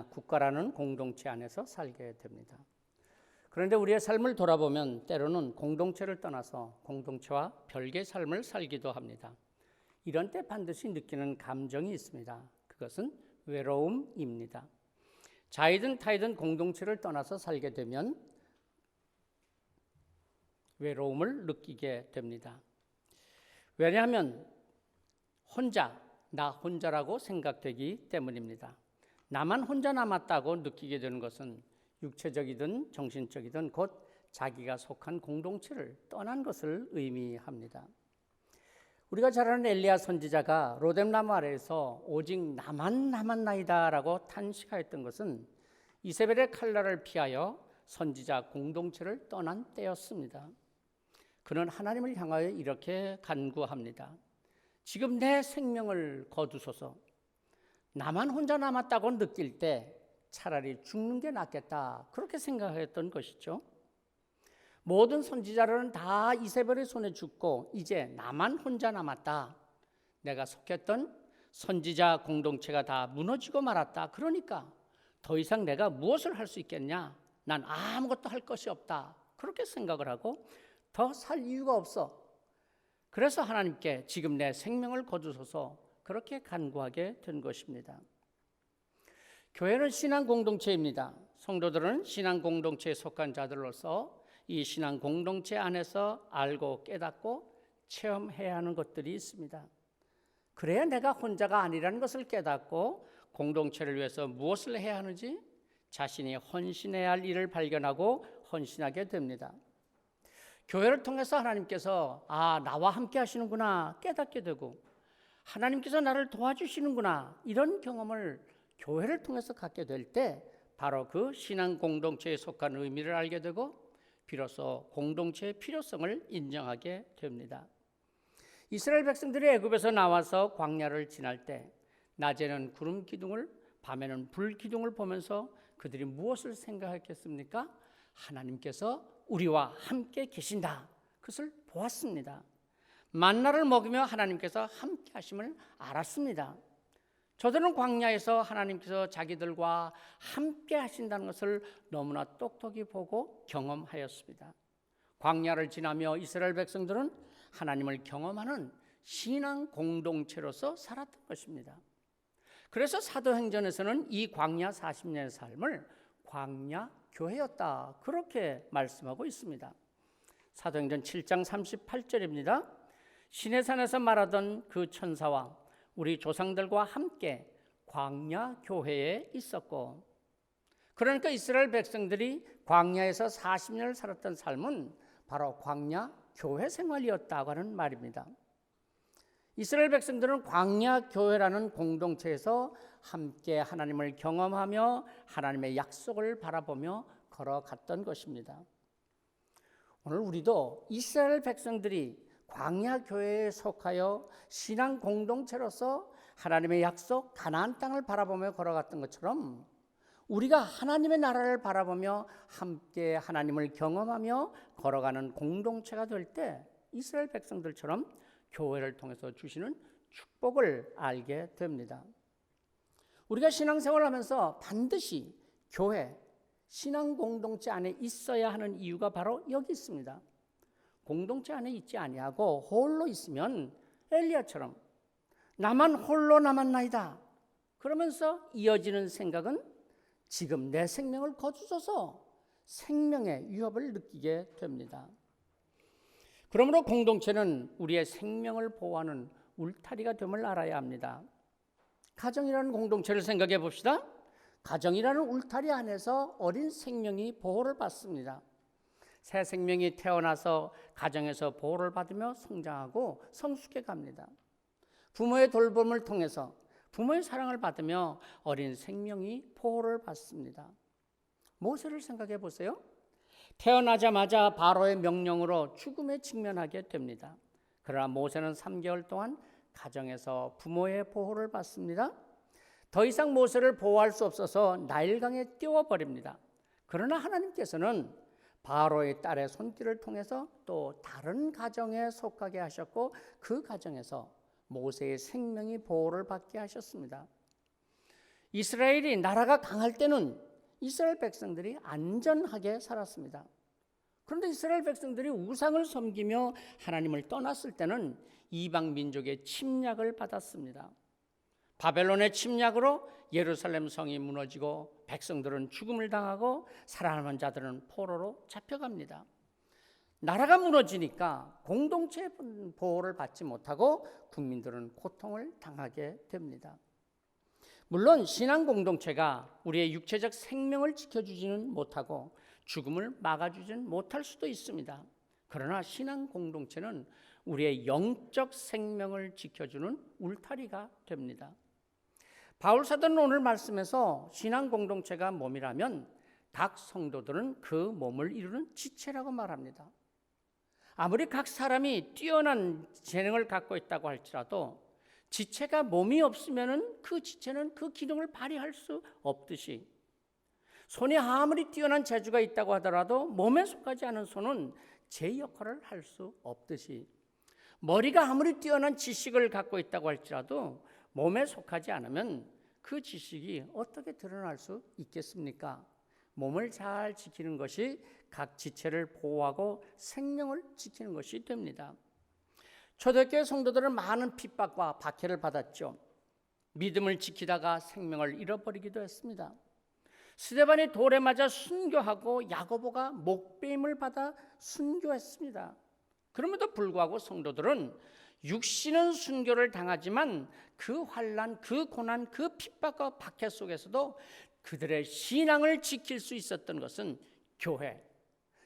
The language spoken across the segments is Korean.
국가라는 공동체 안에서 살게 됩니다. 그런데 우리의 삶을 돌아보면 때로는 공동체를 떠나서 공동체와 별개의 삶을 살기도 합니다. 이런 때 반드시 느끼는 감정이 있습니다. 그것은 외로움입니다. 자이든 타이든 공동체를 떠나서 살게 되면 외로움을 느끼게 됩니다. 왜냐하면 나 혼자라고 생각되기 때문입니다. 나만 혼자 남았다고 느끼게 되는 것은 육체적이든 정신적이든 곧 자기가 속한 공동체를 떠난 것을 의미합니다. 우리가 잘 아는 엘리야 선지자가 로뎀나무 아래에서 오직 나만 남았나이다라고 탄식하였던 것은 이세벨의 칼날을 피하여 선지자 공동체를 떠난 때였습니다. 그는 하나님을 향하여 이렇게 간구합니다. 지금 내 생명을 거두소서. 나만 혼자 남았다고 느낄 때 차라리 죽는 게 낫겠다, 그렇게 생각했던 것이죠. 모든 선지자들은 다 이세벨의 손에 죽고 이제 나만 혼자 남았다. 내가 속했던 선지자 공동체가 다 무너지고 말았다. 그러니까 더 이상 내가 무엇을 할 수 있겠냐? 난 아무것도 할 것이 없다. 그렇게 생각을 하고 더 살 이유가 없어. 그래서 하나님께 지금 내 생명을 거두소서, 그렇게 간구하게 된 것입니다. 교회는 신앙 공동체입니다. 성도들은 신앙 공동체에 속한 자들로서 이 신앙 공동체 안에서 알고 깨닫고 체험해야 하는 것들이 있습니다. 그래야 내가 혼자가 아니라는 것을 깨닫고 공동체를 위해서 무엇을 해야 하는지 자신이 헌신해야 할 일을 발견하고 헌신하게 됩니다. 교회를 통해서 하나님께서 나와 함께 하시는구나 깨닫게 되고 하나님께서 나를 도와주시는구나, 이런 경험을 교회를 통해서 갖게 될 때 바로 그 신앙 공동체에 속한 의미를 알게 되고 비로소 공동체의 필요성을 인정하게 됩니다. 이스라엘 백성들이 애굽에서 나와서 광야를 지날 때 낮에는 구름 기둥을, 밤에는 불 기둥을 보면서 그들이 무엇을 생각했겠습니까? 하나님께서 우리와 함께 계신다, 그것을 보았습니다. 만나를 먹으며 하나님께서 함께 하심을 알았습니다. 저들은 광야에서 하나님께서 자기들과 함께 하신다는 것을 너무나 똑똑히 보고 경험하였습니다. 광야를 지나며 이스라엘 백성들은 하나님을 경험하는 신앙 공동체로서 살았던 것입니다. 그래서 사도행전에서는 이 광야 40년의 삶을 광야 교회였다, 그렇게 말씀하고 있습니다. 사도행전 7장 38절입니다. 시내산에서 말하던 그 천사와 우리 조상들과 함께 광야 교회에 있었고, 그러니까 이스라엘 백성들이 광야에서 40년을 살았던 삶은 바로 광야 교회 생활이었다고 하는 말입니다. 이스라엘 백성들은 광야 교회라는 공동체에서 함께 하나님을 경험하며 하나님의 약속을 바라보며 걸어갔던 것입니다. 오늘 우리도 이스라엘 백성들이 광야 교회에 속하여 신앙 공동체로서 하나님의 약속 가나안 땅을 바라보며 걸어갔던 것처럼 우리가 하나님의 나라를 바라보며 함께 하나님을 경험하며 걸어가는 공동체가 될 때 이스라엘 백성들처럼 교회를 통해서 주시는 축복을 알게 됩니다. 우리가 신앙생활을 하면서 반드시 교회, 신앙 공동체 안에 있어야 하는 이유가 바로 여기 있습니다. 공동체 안에 있지 아니하고 홀로 있으면 엘리야처럼 나만 홀로 남았나이다, 그러면서 이어지는 생각은 지금 내 생명을 거두소서, 생명의 위협을 느끼게 됩니다. 그러므로 공동체는 우리의 생명을 보호하는 울타리가 됨을 알아야 합니다. 가정이라는 공동체를 생각해 봅시다. 가정이라는 울타리 안에서 어린 생명이 보호를 받습니다. 새 생명이 태어나서 가정에서 보호를 받으며 성장하고 성숙해 갑니다. 부모의 돌봄을 통해서 부모의 사랑을 받으며 어린 생명이 보호를 받습니다. 모세를 생각해 보세요. 태어나자마자 바로의 명령으로 죽음에 직면하게 됩니다. 그러나 모세는 3개월 동안 가정에서 부모의 보호를 받습니다. 더 이상 모세를 보호할 수 없어서 나일강에 띄워버립니다. 그러나 하나님께서는 바로의 딸의 손길을 통해서 또 다른 가정에 속하게 하셨고 그 가정에서 모세의 생명이 보호를 받게 하셨습니다. 이스라엘이 나라가 강할 때는 이스라엘 백성들이 안전하게 살았습니다. 그런데 이스라엘 백성들이 우상을 섬기며 하나님을 떠났을 때는 이방 민족의 침략을 받았습니다. 바벨론의 침략으로 예루살렘 성이 무너지고 백성들은 죽음을 당하고 살아남은 자들은 포로로 잡혀갑니다. 나라가 무너지니까 공동체 보호를 받지 못하고 국민들은 고통을 당하게 됩니다. 물론 신앙 공동체가 우리의 육체적 생명을 지켜주지는 못하고 죽음을 막아주지는 못할 수도 있습니다. 그러나 신앙 공동체는 우리의 영적 생명을 지켜주는 울타리가 됩니다. 바울 사도는 오늘 말씀에서 신앙 공동체가 몸이라면 각 성도들은 그 몸을 이루는 지체라고 말합니다. 아무리 각 사람이 뛰어난 재능을 갖고 있다고 할지라도 지체가 몸이 없으면 그 지체는 그 기능을 발휘할 수 없듯이, 손이 아무리 뛰어난 재주가 있다고 하더라도 몸에 속하지 않은 손은 제 역할을 할 수 없듯이, 머리가 아무리 뛰어난 지식을 갖고 있다고 할지라도 몸에 속하지 않으면 그 지식이 어떻게 드러날 수 있겠습니까? 몸을 잘 지키는 것이 각 지체를 보호하고 생명을 지키는 것이 됩니다. 초대교회 성도들은 많은 핍박과 박해를 받았죠. 믿음을 지키다가 생명을 잃어버리기도 했습니다. 스데반이 돌에 맞아 순교하고 야고보가 목베임을 받아 순교했습니다. 그럼에도 불구하고 성도들은 육신은 순교를 당하지만 그 환난, 그 고난, 그 핍박과 박해 속에서도 그들의 신앙을 지킬 수 있었던 것은 교회,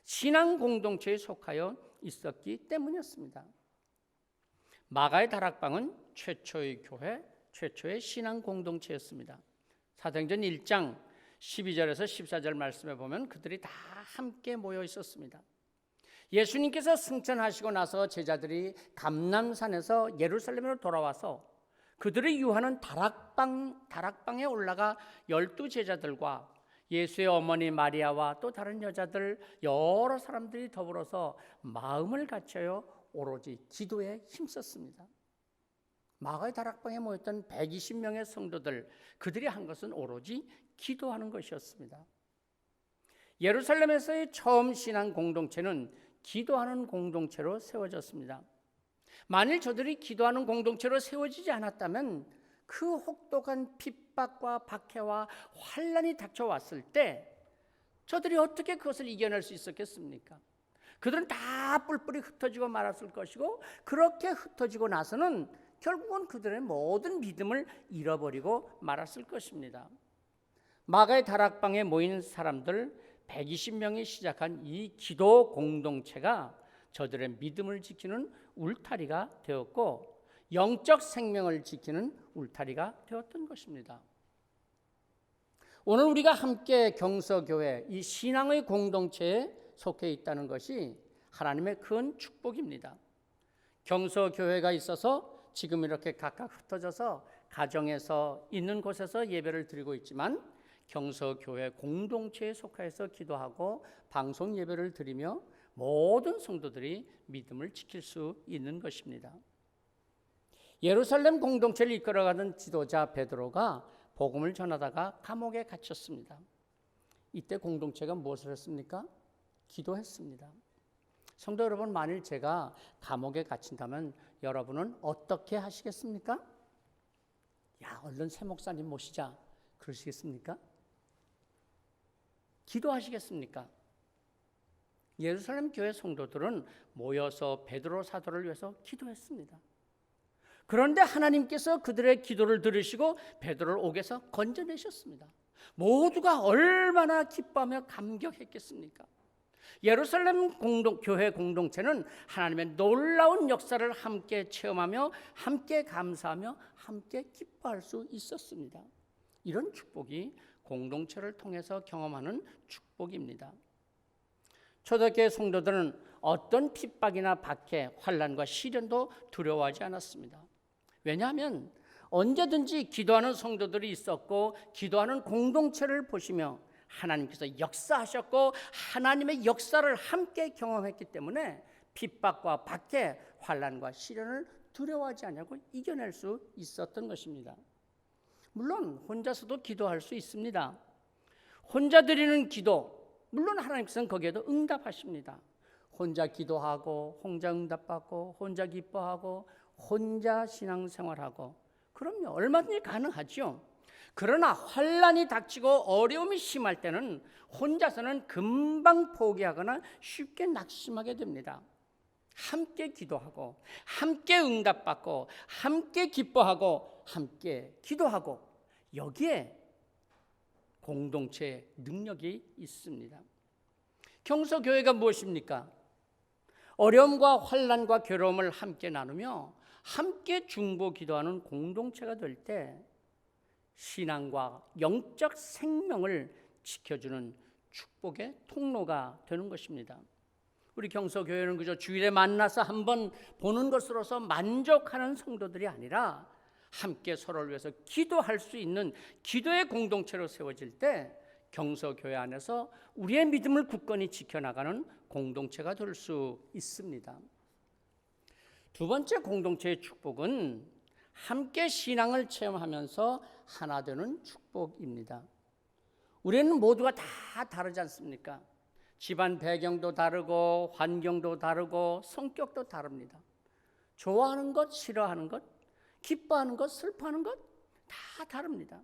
신앙 공동체에 속하여 있었기 때문이었습니다. 마가의 다락방은 최초의 교회, 최초의 신앙 공동체였습니다. 사도행전 1장 12절에서 14절 말씀에 보면 그들이 다 함께 모여 있었습니다. 예수님께서 승천하시고 나서 제자들이 감람산에서 예루살렘으로 돌아와서 그들의 유하는 다락방에 올라가 12제자들과 예수의 어머니 마리아와 또 다른 여자들 여러 사람들이 더불어서 마음을 갖춰요 오로지 기도에 힘썼습니다. 마가의 다락방에 모였던 120명의 성도들, 그들이 한 것은 오로지 기도하는 것이었습니다. 예루살렘에서의 처음 신앙 공동체는 기도하는 공동체로 세워졌습니다. 만일 저들이 기도하는 공동체로 세워지지 않았다면 그 혹독한 핍박과 박해와 환난이 닥쳐왔을 때 저들이 어떻게 그것을 이겨낼 수 있었겠습니까? 그들은 다 뿔뿔이 흩어지고 말았을 것이고, 그렇게 흩어지고 나서는 결국은 그들의 모든 믿음을 잃어버리고 말았을 것입니다. 마가의 다락방에 모인 사람들 120명이 시작한 이 기도 공동체가 저들의 믿음을 지키는 울타리가 되었고 영적 생명을 지키는 울타리가 되었던 것입니다. 오늘 우리가 함께 경서교회, 이 신앙의 공동체에 속해 있다는 것이 하나님의 큰 축복입니다. 경서교회가 있어서 지금 이렇게 각각 흩어져서 가정에서 있는 곳에서 예배를 드리고 있지만 경서교회 공동체에 속해서 기도하고 방송 예배를 드리며 모든 성도들이 믿음을 지킬 수 있는 것입니다. 예루살렘 공동체를 이끌어가던 지도자 베드로가 복음을 전하다가 감옥에 갇혔습니다. 이때 공동체가 무엇을 했습니까? 기도했습니다. 성도 여러분, 만일 제가 감옥에 갇힌다면 여러분은 어떻게 하시겠습니까? 야, 얼른 새 목사님 모시자 그러시겠습니까? 기도하시겠습니까? 예루살렘 교회 성도들은 모여서 베드로 사도를 위해서 기도했습니다. 그런데 하나님께서 그들의 기도를 들으시고 베드로를 옥에서 건져내셨습니다. 모두가 얼마나 기뻐하며 감격했겠습니까? 예루살렘 교회 공동체는 하나님의 놀라운 역사를 함께 체험하며 함께 감사하며 함께 기뻐할 수 있었습니다. 이런 축복이 공동체를 통해서 경험하는 축복입니다. 초대교회 성도들은 어떤 핍박이나 박해, 환난과 시련도 두려워하지 않았습니다. 왜냐하면 언제든지 기도하는 성도들이 있었고 기도하는 공동체를 보시며 하나님께서 역사하셨고 하나님의 역사를 함께 경험했기 때문에 핍박과 박해, 환난과 시련을 두려워하지 않냐고 이겨낼 수 있었던 것입니다. 물론 혼자서도 기도할 수 있습니다. 혼자 드리는 기도, 물론 하나님께서는 거기에도 응답하십니다. 혼자 기도하고 혼자 응답받고 혼자 기뻐하고 혼자 신앙생활하고, 그럼요, 얼마든지 가능하죠. 그러나 환난이 닥치고 어려움이 심할 때는 혼자서는 금방 포기하거나 쉽게 낙심하게 됩니다. 함께 기도하고 함께 응답받고 함께 기뻐하고 함께 기도하고, 여기에 공동체의 능력이 있습니다. 경서교회가 무엇입니까? 어려움과 환난과 괴로움을 함께 나누며 함께 중보 기도하는 공동체가 될 때 신앙과 영적 생명을 지켜주는 축복의 통로가 되는 것입니다. 우리 경서교회는 그저 주일에 만나서 한번 보는 것으로서 만족하는 성도들이 아니라 함께 서로를 위해서 기도할 수 있는 기도의 공동체로 세워질 때 경서교회 안에서 우리의 믿음을 굳건히 지켜나가는 공동체가 될 수 있습니다. 두 번째 공동체의 축복은 함께 신앙을 체험하면서 하나 되는 축복입니다. 우리는 모두가 다 다르지 않습니까? 집안 배경도 다르고 환경도 다르고 성격도 다릅니다. 좋아하는 것, 싫어하는 것, 기뻐하는 것, 슬퍼하는 것 다 다릅니다.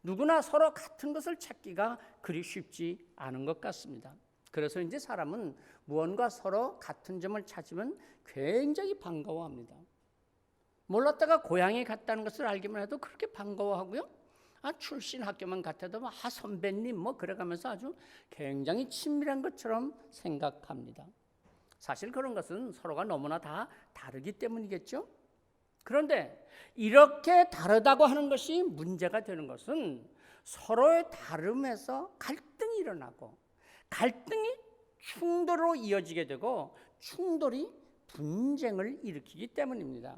누구나 서로 같은 것을 찾기가 그리 쉽지 않은 것 같습니다. 그래서 이제 사람은 무언가 서로 같은 점을 찾으면 굉장히 반가워합니다. 몰랐다가 고향에 갔다는 것을 알기만 해도 그렇게 반가워하고요. 출신 학교만 같아도 선배님 그래가면서 아주 굉장히 친밀한 것처럼 생각합니다. 사실 그런 것은 서로가 너무나 다 다르기 때문이겠죠. 그런데 이렇게 다르다고 하는 것이 문제가 되는 것은 서로의 다름에서 갈등이 일어나고 갈등이 충돌로 이어지게 되고 충돌이 분쟁을 일으키기 때문입니다.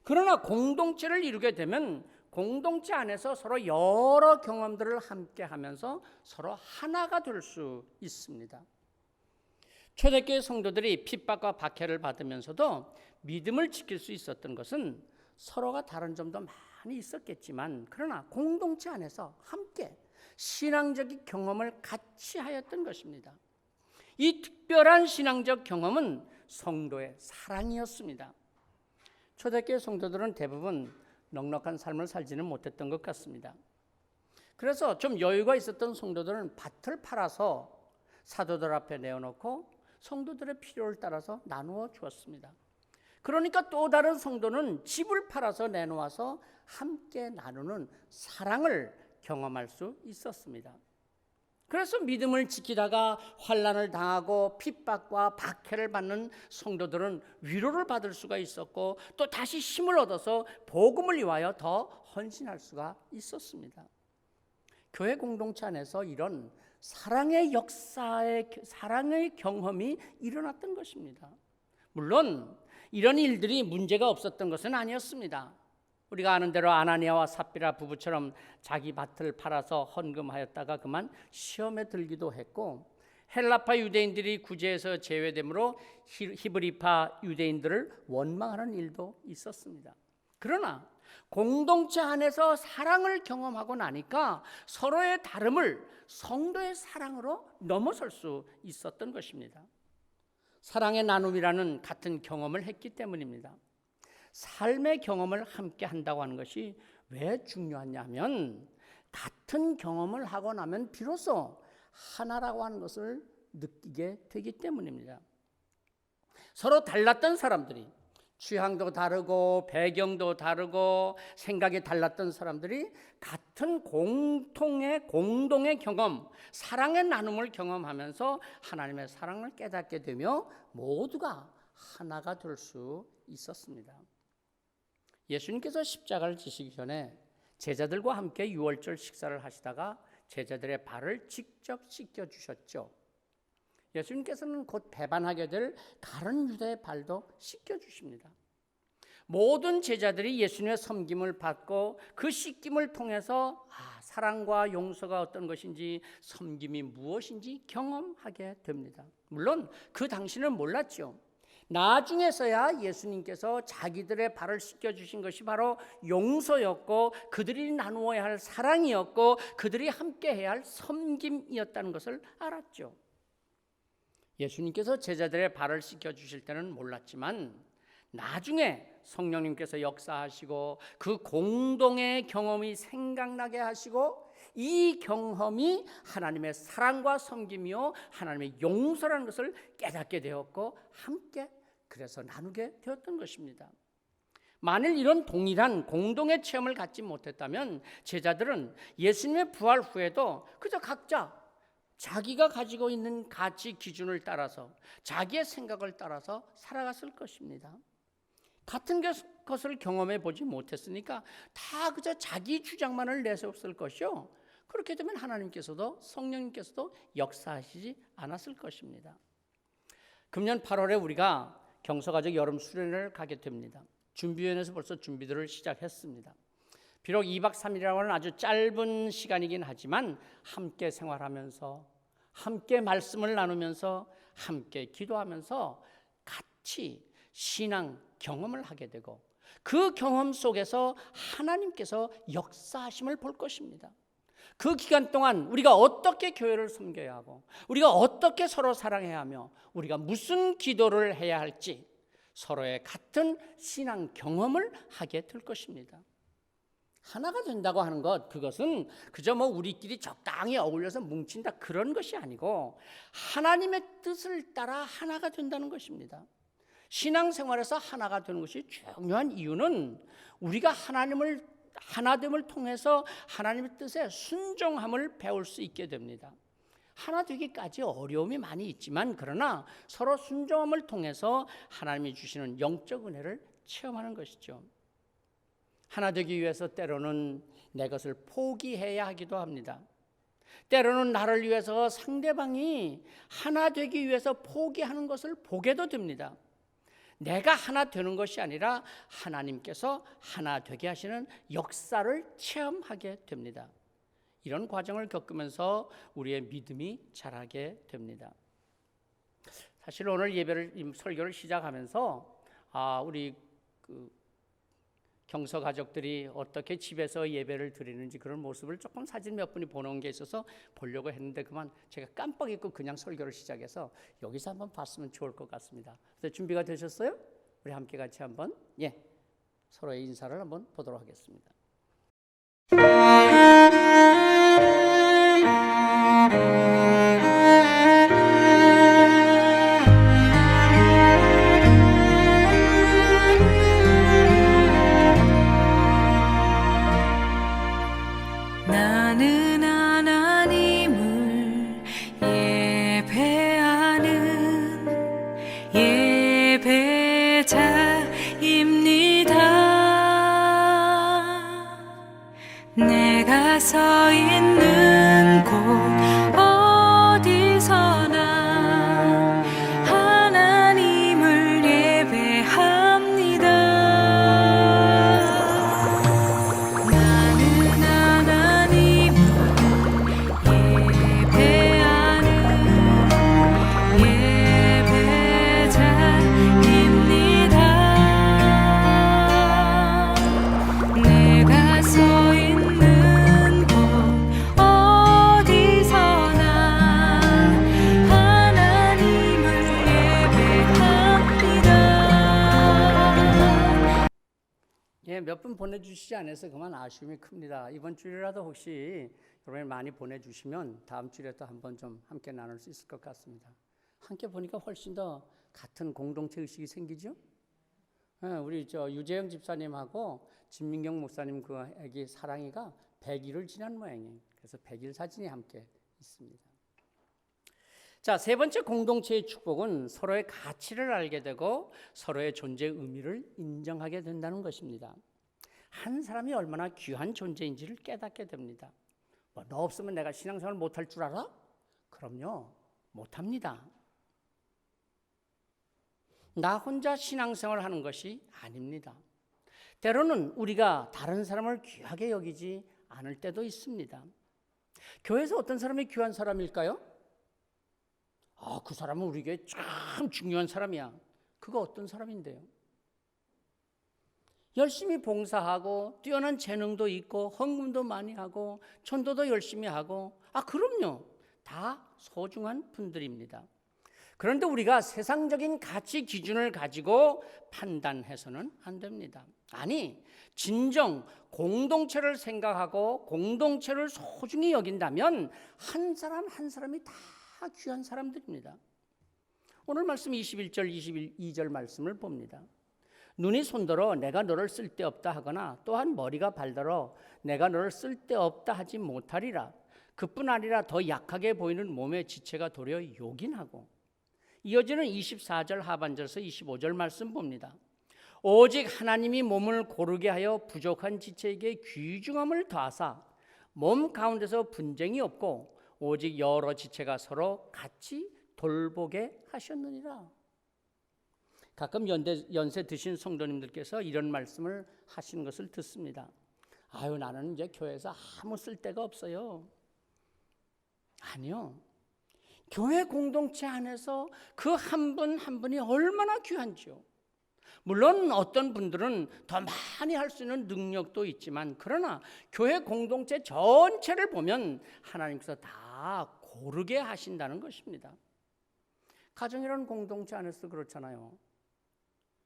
그러나 공동체를 이루게 되면 공동체 안에서 서로 여러 경험들을 함께 하면서 서로 하나가 될 수 있습니다. 초대교회 성도들이 핍박과 박해를 받으면서도 믿음을 지킬 수 있었던 것은 서로가 다른 점도 많이 있었겠지만, 그러나 공동체 안에서 함께 신앙적인 경험을 같이 하였던 것입니다. 이 특별한 신앙적 경험은 성도의 사랑이었습니다. 초대교회 성도들은 대부분 넉넉한 삶을 살지는 못했던 것 같습니다. 그래서 좀 여유가 있었던 성도들은 밭을 팔아서 사도들 앞에 내어놓고 성도들의 필요를 따라서 나누어 주었습니다. 그러니까 또 다른 성도는 집을 팔아서 내놓아서 함께 나누는 사랑을 경험할 수 있었습니다. 그래서 믿음을 지키다가 환난을 당하고 핍박과 박해를 받는 성도들은 위로를 받을 수가 있었고 또 다시 힘을 얻어서 복음을 위하여 더 헌신할 수가 있었습니다. 교회 공동체 안에서 이런 사랑의 역사의 사랑의 경험이 일어났던 것입니다. 물론 이런 일들이 문제가 없었던 것은 아니었습니다. 우리가 아는 대로 아나니아와 삽비라 부부처럼 자기 밭을 팔아서 헌금하였다가 그만 시험에 들기도 했고, 헬라파 유대인들이 구제에서 제외되므로 히브리파 유대인들을 원망하는 일도 있었습니다. 그러나 공동체 안에서 사랑을 경험하고 나니까 서로의 다름을 성도의 사랑으로 넘어설 수 있었던 것입니다. 사랑의 나눔이라는 같은 경험을 했기 때문입니다. 삶의 경험을 함께 한다고 하는 것이 왜 중요하냐면 같은 경험을 하고 나면 비로소 하나라고 하는 것을 느끼게 되기 때문입니다. 서로 달랐던 사람들이, 취향도 다르고 배경도 다르고 생각이 달랐던 사람들이 같은 공동의 경험, 사랑의 나눔을 경험하면서 하나님의 사랑을 깨닫게 되며 모두가 하나가 될 수 있었습니다. 예수님께서 십자가를 지시기 전에 제자들과 함께 유월절 식사를 하시다가 제자들의 발을 직접 씻겨주셨죠. 예수님께서는 곧 배반하게 될 다른 유대의 발도 씻겨주십니다. 모든 제자들이 예수님의 섬김을 받고 그 씻김을 통해서 사랑과 용서가 어떤 것인지 섬김이 무엇인지 경험하게 됩니다. 물론 그 당시는 몰랐죠. 나중에서야 예수님께서 자기들의 발을 씻겨주신 것이 바로 용서였고, 그들이 나누어야 할 사랑이었고, 그들이 함께 해야 할 섬김이었다는 것을 알았죠. 예수님께서 제자들의 발을 씻겨주실 때는 몰랐지만 나중에 성령님께서 역사하시고 그 공동의 경험이 생각나게 하시고, 이 경험이 하나님의 사랑과 섬김이요 하나님의 용서라는 것을 깨닫게 되었고, 함께 그래서 나누게 되었던 것입니다. 만일 이런 동일한 공동의 체험을 갖지 못했다면 제자들은 예수님의 부활 후에도 그저 각자 자기가 가지고 있는 가치 기준을 따라서, 자기의 생각을 따라서 살아갔을 것입니다. 같은 것을 경험해 보지 못했으니까 다 그저 자기 주장만을 내세웠을 것이요, 그렇게 되면 하나님께서도 성령님께서도 역사하시지 않았을 것입니다. 금년 8월에 우리가 경서가족 여름 수련회를 가게 됩니다. 준비위원회에서 벌써 준비들을 시작했습니다. 비록 2박 3일이라고 하는 아주 짧은 시간이긴 하지만 함께 생활하면서, 함께 말씀을 나누면서, 함께 기도하면서 같이 신앙 경험을 하게 되고, 그 경험 속에서 하나님께서 역사하심을 볼 것입니다. 그 기간 동안 우리가 어떻게 교회를 섬겨야 하고, 우리가 어떻게 서로 사랑해야 하며, 우리가 무슨 기도를 해야 할지 서로의 같은 신앙 경험을 하게 될 것입니다. 하나가 된다고 하는 것, 그것은 그저 우리끼리 적당히 어울려서 뭉친다 그런 것이 아니고 하나님의 뜻을 따라 하나가 된다는 것입니다. 신앙생활에서 하나가 되는 것이 중요한 이유는 우리가 하나됨을 통해서 하나님의 뜻에 순종함을 배울 수 있게 됩니다. 하나 되기까지 어려움이 많이 있지만, 그러나 서로 순종함을 통해서 하나님이 주시는 영적 은혜를 체험하는 것이죠. 하나 되기 위해서 때로는 내 것을 포기해야 하기도 합니다. 때로는 나를 위해서 상대방이 하나 되기 위해서 포기하는 것을 보게도 됩니다. 내가 하나 되는 것이 아니라 하나님께서 하나 되게 하시는 역사를 체험하게 됩니다. 이런 과정을 겪으면서 우리의 믿음이 자라게 됩니다. 사실 오늘 설교를 시작하면서 우리 경서 가족들이 어떻게 집에서 예배를 드리는지 그런 모습을 조금 사진 몇 분이 보내온 게 있어서 보려고 했는데 그만 제가 깜빡 잊고 그냥 설교를 시작해서 여기서 한번 봤으면 좋을 것 같습니다. 그래서 준비가 되셨어요? 우리 함께 같이 한번 서로의 인사를 한번 보도록 하겠습니다. 나는 하나님을 예배하는 예배자입니다. 내가 서 있는 곳 어디서나 하나님을 예배합니다. 나는 하나님을 예배하는 예배자입니다. 내가 서 있는 곳 어디서나 하나님을 예배합니다. 몇 분 보내주시지 않아서 그만 아쉬움이 큽니다. 이번 주일이라도 혹시 여러분이 많이 보내주시면 다음 주일에 또 한번 좀 함께 나눌 수 있을 것 같습니다. 함께 보니까 훨씬 더 같은 공동체 의식이 생기죠. 우리 유재영 집사님하고 진민경 목사님 그 애기 사랑이가 100일을 지난 모양이에요. 그래서 100일 사진이 함께 있습니다. 자, 세 번째 공동체의 축복은 서로의 가치를 알게 되고 서로의 존재의 의미를 인정하게 된다는 것입니다. 한 사람이 얼마나 귀한 존재인지를 깨닫게 됩니다. 너 없으면 내가 신앙생활 못할 줄 알아? 그럼요, 못합니다. 나 혼자 신앙생활 하는 것이 아닙니다. 때로는 우리가 다른 사람을 귀하게 여기지 않을 때도 있습니다. 교회에서 어떤 사람이 귀한 사람일까요? 그 사람은 우리에게 참 중요한 사람이야. 그거 어떤 사람인데요? 열심히 봉사하고 뛰어난 재능도 있고 헌금도 많이 하고 전도도 열심히 하고 그럼요. 다 소중한 분들입니다. 그런데 우리가 세상적인 가치 기준을 가지고 판단해서는 안 됩니다. 아니, 진정 공동체를 생각하고 공동체를 소중히 여긴다면 한 사람 한 사람이 다 귀한 사람들입니다. 오늘 말씀 21절 22절 말씀을 봅니다. 눈이 손들어 내가 너를 쓸데없다 하거나 또한 머리가 발들어 내가 너를 쓸데없다 하지 못하리라. 그뿐 아니라 더 약하게 보이는 몸의 지체가 도리어 요긴하고. 이어지는 24절 하반절에서 25절 말씀 봅니다. 오직 하나님이 몸을 고르게 하여 부족한 지체에게 귀중함을 더하사 몸 가운데서 분쟁이 없고 오직 여러 지체가 서로 같이 돌보게 하셨느니라. 가끔 연세 드신 성도님들께서 이런 말씀을 하시는 것을 듣습니다. 나는 이제 교회에서 아무 쓸데가 없어요. 아니요. 교회 공동체 안에서 그 한 분 한 분이 얼마나 귀한지요. 물론 어떤 분들은 더 많이 할 수 있는 능력도 있지만 그러나 교회 공동체 전체를 보면 하나님께서 다 고르게 하신다는 것입니다. 가정이라는 공동체 안에서 그렇잖아요.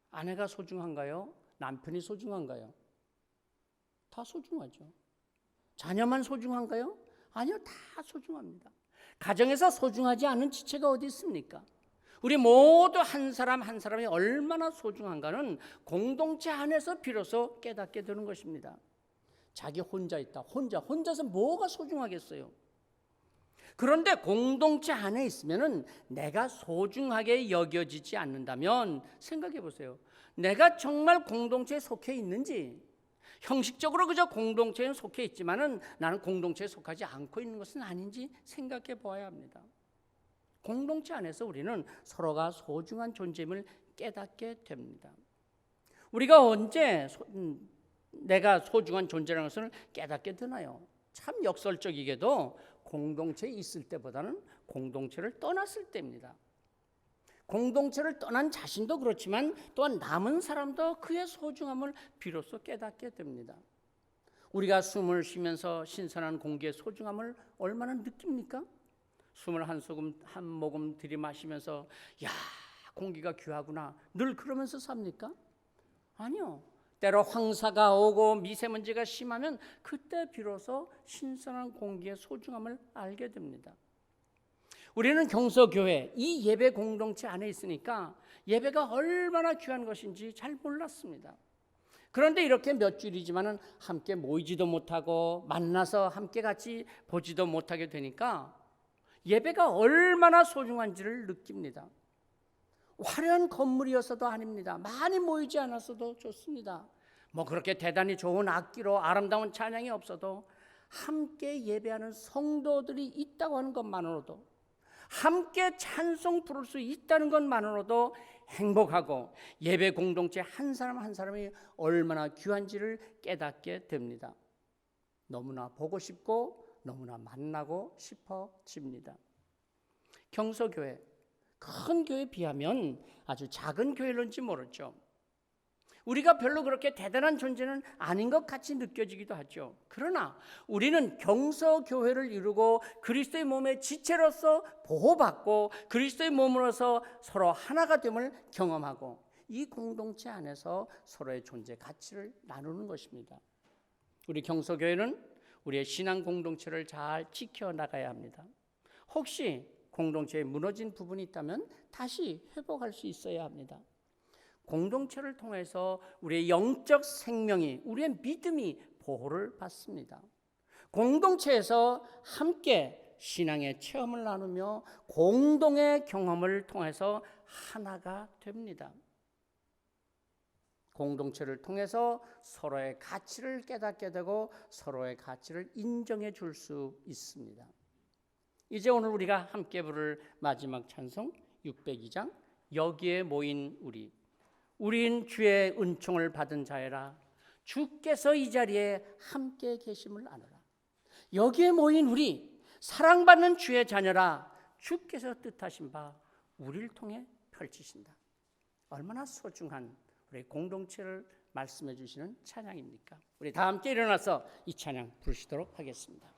아내가 소중한가요? 남편이 소중한가요? 다 소중하죠. 자녀만 소중한가요? 아니요, 다 소중합니다. 가정에서 소중하지 않은 지체가 어디 있습니까? 우리 모두 한 사람 한 사람이 얼마나 소중한가는 공동체 안에서 비로소 깨닫게 되는 것입니다. 자기 혼자 있다. 혼자서 뭐가 소중하겠어요? 그런데 공동체 안에 있으면은 내가 소중하게 여겨지지 않는다면 생각해 보세요. 내가 정말 공동체에 속해 있는지, 형식적으로 그저 공동체에 속해 있지만은 나는 공동체에 속하지 않고 있는 것은 아닌지 생각해 보아야 합니다. 공동체 안에서 우리는 서로가 소중한 존재임을 깨닫게 됩니다. 우리가 언제 내가 소중한 존재라는 것을 깨닫게 되나요? 참 역설적이게도 공동체에 있을 때보다는 공동체를 떠났을 때입니다. 공동체를 떠난 자신도 그렇지만 또한 남은 사람도 그의 소중함을 비로소 깨닫게 됩니다. 우리가 숨을 쉬면서 신선한 공기의 소중함을 얼마나 느낍니까? 숨을 한 모금 들이마시면서 야, 공기가 귀하구나 늘 그러면서 삽니까? 아니요. 때로 황사가 오고 미세먼지가 심하면 그때 비로소 신선한 공기의 소중함을 알게 됩니다. 우리는 경서교회 이 예배 공동체 안에 있으니까 예배가 얼마나 귀한 것인지 잘 몰랐습니다. 그런데 이렇게 몇 주일이지만은 함께 모이지도 못하고 만나서 함께 같이 보지도 못하게 되니까 예배가 얼마나 소중한지를 느낍니다. 화려한 건물이었어도 아닙니다. 많이 모이지 않았어도 좋습니다. 그렇게 대단히 좋은 악기로 아름다운 찬양이 없어도 함께 예배하는 성도들이 있다고 하는 것만으로도, 함께 찬송 부를 수 있다는 것만으로도 행복하고 예배 공동체 한 사람 한 사람이 얼마나 귀한지를 깨닫게 됩니다. 너무나 보고 싶고 너무나 만나고 싶어집니다. 경서교회, 큰 교회에 비하면 아주 작은 교회일런지 모르죠. 우리가 별로 그렇게 대단한 존재는 아닌 것 같이 느껴지기도 하죠. 그러나 우리는 경서교회를 이루고 그리스도의 몸의 지체로서 보호받고 그리스도의 몸으로서 서로 하나가 됨을 경험하고 이 공동체 안에서 서로의 존재 가치를 나누는 것입니다. 우리 경서교회는 우리의 신앙 공동체를 잘 지켜나가야 합니다. 혹시 공동체에 무너진 부분이 있다면 다시 회복할 수 있어야 합니다. 공동체를 통해서 우리의 영적 생명이, 우리의 믿음이 보호를 받습니다. 공동체에서 함께 신앙의 체험을 나누며 공동의 경험을 통해서 하나가 됩니다. 공동체를 통해서 서로의 가치를 깨닫게 되고 서로의 가치를 인정해 줄 수 있습니다. 이제 오늘 우리가 함께 부를 마지막 찬송 602장 여기에 모인 우리는 주의 은총을 받은 자여라. 주께서 이 자리에 함께 계심을 아노라. 여기에 모인 우리 사랑받는 주의 자녀라. 주께서 뜻하신 바 우리를 통해 펼치신다. 얼마나 소중한 우리 공동체를 말씀해 주시는 찬양입니까? 우리 다 함께 일어나서 이 찬양 부르시도록 하겠습니다.